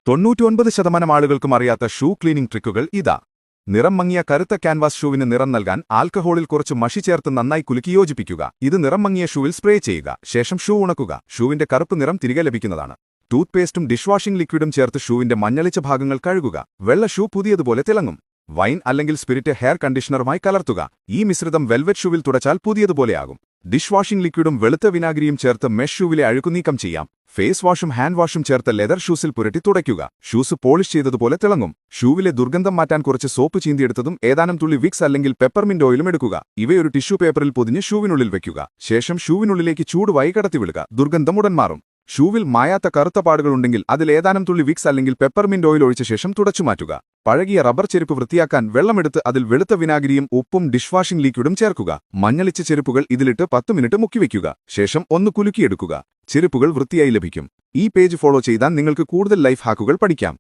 99% ആളുകൾക്കും അറിയാത്ത shoe cleaning ട്രിക്കുകൾ ഇതാ. നിറം മങ്ങിയ കറുത്ത ക്യാൻവാസ് ഷൂവിന് നിറം നൽകാൻ ആൽക്കഹോളിൽ കുറച്ച് മഷി ചേർത്ത് നന്നായി കുലുക്കി യോജിപ്പിക്കുക. ഇത് നിറം മങ്ങിയ ഷൂവിൽ സ്പ്രേ ചെയ്യുക. ശേഷം ഷൂ ഉണക്കുക. ഷൂവിന്റെ കറുപ്പ് നിറം തിരികെ ലഭിക്കുന്നതാണ്. ടൂത്ത് പേസ്റ്റും ഡിഷ് വാഷിംഗ് ലിക്വിഡും ചേർത്ത് ഷൂവിന്റെ മഞ്ഞളിച്ച ഭാഗങ്ങൾ കഴുകുക. വെള്ള ഷൂ പുതിയതുപോലെ തിളങ്ങും. വൈൻ അല്ലെങ്കിൽ സ്പിരിറ്റ് ഹെയർ കണ്ടീഷണറുമായി കലർത്തുക. ഈ മിശ്രിതം വെൽവെറ്റ് ഷൂവിൽ തുടച്ചാൽ പുതിയതുപോലെയാകും. ഡിഷ് വാഷിംഗ് ലിക്വിഡും വെളുത്ത വിനാഗിരിയും ചേർത്ത് മെഷ് ഷൂവിലെ അഴുക്കു നീക്കം ചെയ്യാം. ഫേസ് വാഷും ഹാൻഡ് വാഷും ചേർത്ത് ലെതർ ഷൂസിൽ പുരട്ടി തുടയ്ക്കുക. ഷൂസ് പോളിഷ് ചെയ്തതുപോലെ തിളങ്ങും. ഷൂവിലെ ദുർഗന്ധം മാറ്റാൻ കുറച്ച് സോപ്പ് ചീന്തിയെടുത്തതും ഏതാനും തുള്ളി വിക്സ് അല്ലെങ്കിൽ പെപ്പർമിന്റ് ഓയിലും എടുക്കുക. ഇവയൊരു ടിഷ്യൂ പേപ്പറിൽ പൊതിഞ്ഞ് ഷൂവിനുള്ളിൽ വയ്ക്കുക. ശേഷം ഷൂവിനുള്ളിലേക്ക് ചൂടുവായി കടത്തിവിടുക. ദുർഗന്ധം ഉടൻ മാറും. ഷൂവിൽ മായാത്ത കറുത്ത പാടുകളുണ്ടെങ്കിൽ അതിൽ ഏതാനും തുള്ളി വിക്സ് അല്ലെങ്കിൽ പെപ്പർമിന്റ് ഓയിൽ ഒഴിച്ച ശേഷം തുടച്ചുമാറ്റുക. പഴകിയ റബ്ബർ ചെരുപ്പ് വൃത്തിയാക്കാൻ വെള്ളമെടുത്ത് അതിൽ വെളുത്ത വിനാഗിരിയും ഉപ്പും ഡിഷ് വാഷിംഗ് ലിക്വിഡും ചേർക്കുക. മഞ്ഞളിച്ച ചെരുപ്പുകൾ ഇതിലിട്ട് 10 മിനിറ്റ് മുക്കിവെക്കുക. ശേഷം ഒന്ന് കുലുക്കിയെടുക്കുക. ചെരുപ്പുകൾ വൃത്തിയായി ലഭിക്കും. ഈ പേജ് ഫോളോ ചെയ്താൽ നിങ്ങൾക്ക് കൂടുതൽ ലൈഫ് ഹാക്കുകൾ പഠിക്കാം.